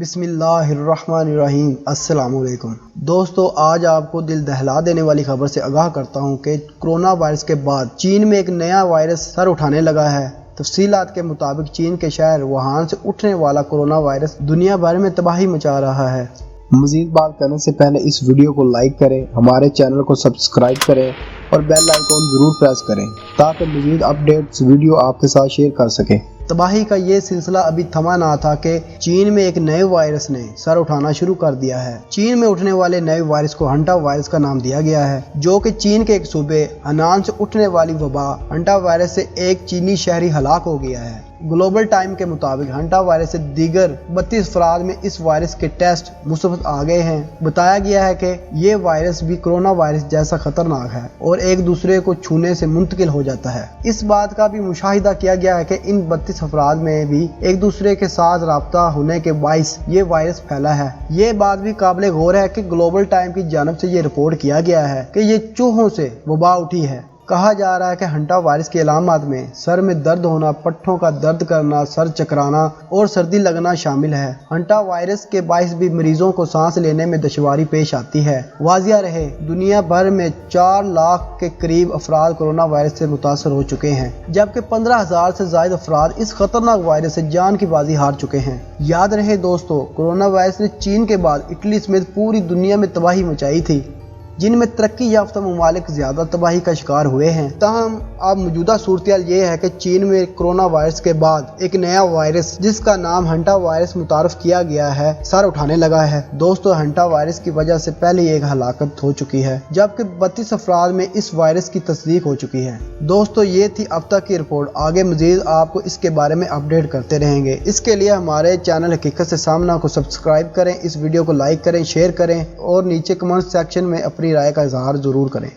بسم اللہ الرحمن الرحیم۔ السلام علیکم دوستو، آج آپ کو دل دہلا دینے والی خبر سے آگاہ کرتا ہوں کہ کورونا وائرس کے بعد چین میں ایک نیا وائرس سر اٹھانے لگا ہے۔ تفصیلات کے مطابق چین کے شہر ووہان سے اٹھنے والا کورونا وائرس دنیا بھر میں تباہی مچا رہا ہے۔ مزید بات کرنے سے پہلے اس ویڈیو کو لائک کریں، ہمارے چینل کو سبسکرائب کریں اور بیل آئیکن ضرور پریس کریں تاکہ مزید اپڈیٹس ویڈیو آپ کے ساتھ شیئر کر سکیں۔ تباہی کا یہ سلسلہ ابھی تھما نہ تھا کہ چین میں ایک نئے وائرس نے سر اٹھانا شروع کر دیا ہے۔ چین میں اٹھنے والے نئے وائرس کو ہنٹا وائرس کا نام دیا گیا ہے، جو کہ چین کے ایک صوبے ہنان سے اٹھنے والی وبا ہنٹا وائرس سے ایک چینی شہری ہلاک ہو گیا ہے۔ گلوبل ٹائم کے مطابق ہنٹا وائرس سے دیگر 32 افراد میں اس وائرس کے ٹیسٹ مثبت آ گئے ہیں۔ بتایا گیا ہے کہ یہ وائرس بھی کورونا وائرس جیسا خطرناک ہے اور ایک دوسرے کو چھونے سے منتقل ہو جاتا ہے۔ اس بات کا بھی مشاہدہ کیا گیا ہے کہ ان 32 افراد میں بھی ایک دوسرے کے ساتھ رابطہ ہونے کے باعث یہ وائرس پھیلا ہے۔ یہ بات بھی قابل غور ہے کہ گلوبل ٹائم کی جانب سے یہ رپورٹ کیا گیا ہے کہ یہ چوہوں سے وبا اٹھی ہے۔ کہا جا رہا ہے کہ ہنٹا وائرس کی علامات میں سر میں درد ہونا، پٹھوں کا درد کرنا، سر چکرانا اور سردی لگنا شامل ہے۔ ہنٹا وائرس کے باعث بھی مریضوں کو سانس لینے میں دشواری پیش آتی ہے۔ واضح رہے، دنیا بھر میں 4 لاکھ کے قریب افراد کورونا وائرس سے متاثر ہو چکے ہیں، جبکہ 15,000 سے زائد افراد اس خطرناک وائرس سے جان کی بازی ہار چکے ہیں۔ یاد رہے دوستو، کورونا وائرس نے چین کے بعد اٹلی سمیت پوری دنیا میں تباہی مچائی تھی، جن میں ترقی یافتہ ممالک زیادہ تباہی کا شکار ہوئے ہیں۔ تاہم اب موجودہ صورتحال یہ ہے کہ چین میں کورونا وائرس کے بعد ایک نیا وائرس جس کا نام ہنٹا وائرس متعارف کیا گیا ہے سر اٹھانے لگا ہے۔ دوستو، ہنٹا وائرس کی وجہ سے پہلے ایک ہلاکت ہو چکی ہے، جبکہ 32 افراد میں اس وائرس کی تصدیق ہو چکی ہے۔ دوستو، یہ تھی اب تک کی رپورٹ۔ آگے مزید آپ کو اس کے بارے میں اپڈیٹ کرتے رہیں گے۔ اس کے لیے ہمارے چینل حقیقت سے سامنا کو سبسکرائب کریں، اس ویڈیو کو لائک کریں، شیئر کریں اور نیچے کمنٹ سیکشن میں اپنی رائے کا اظہار ضرور کریں۔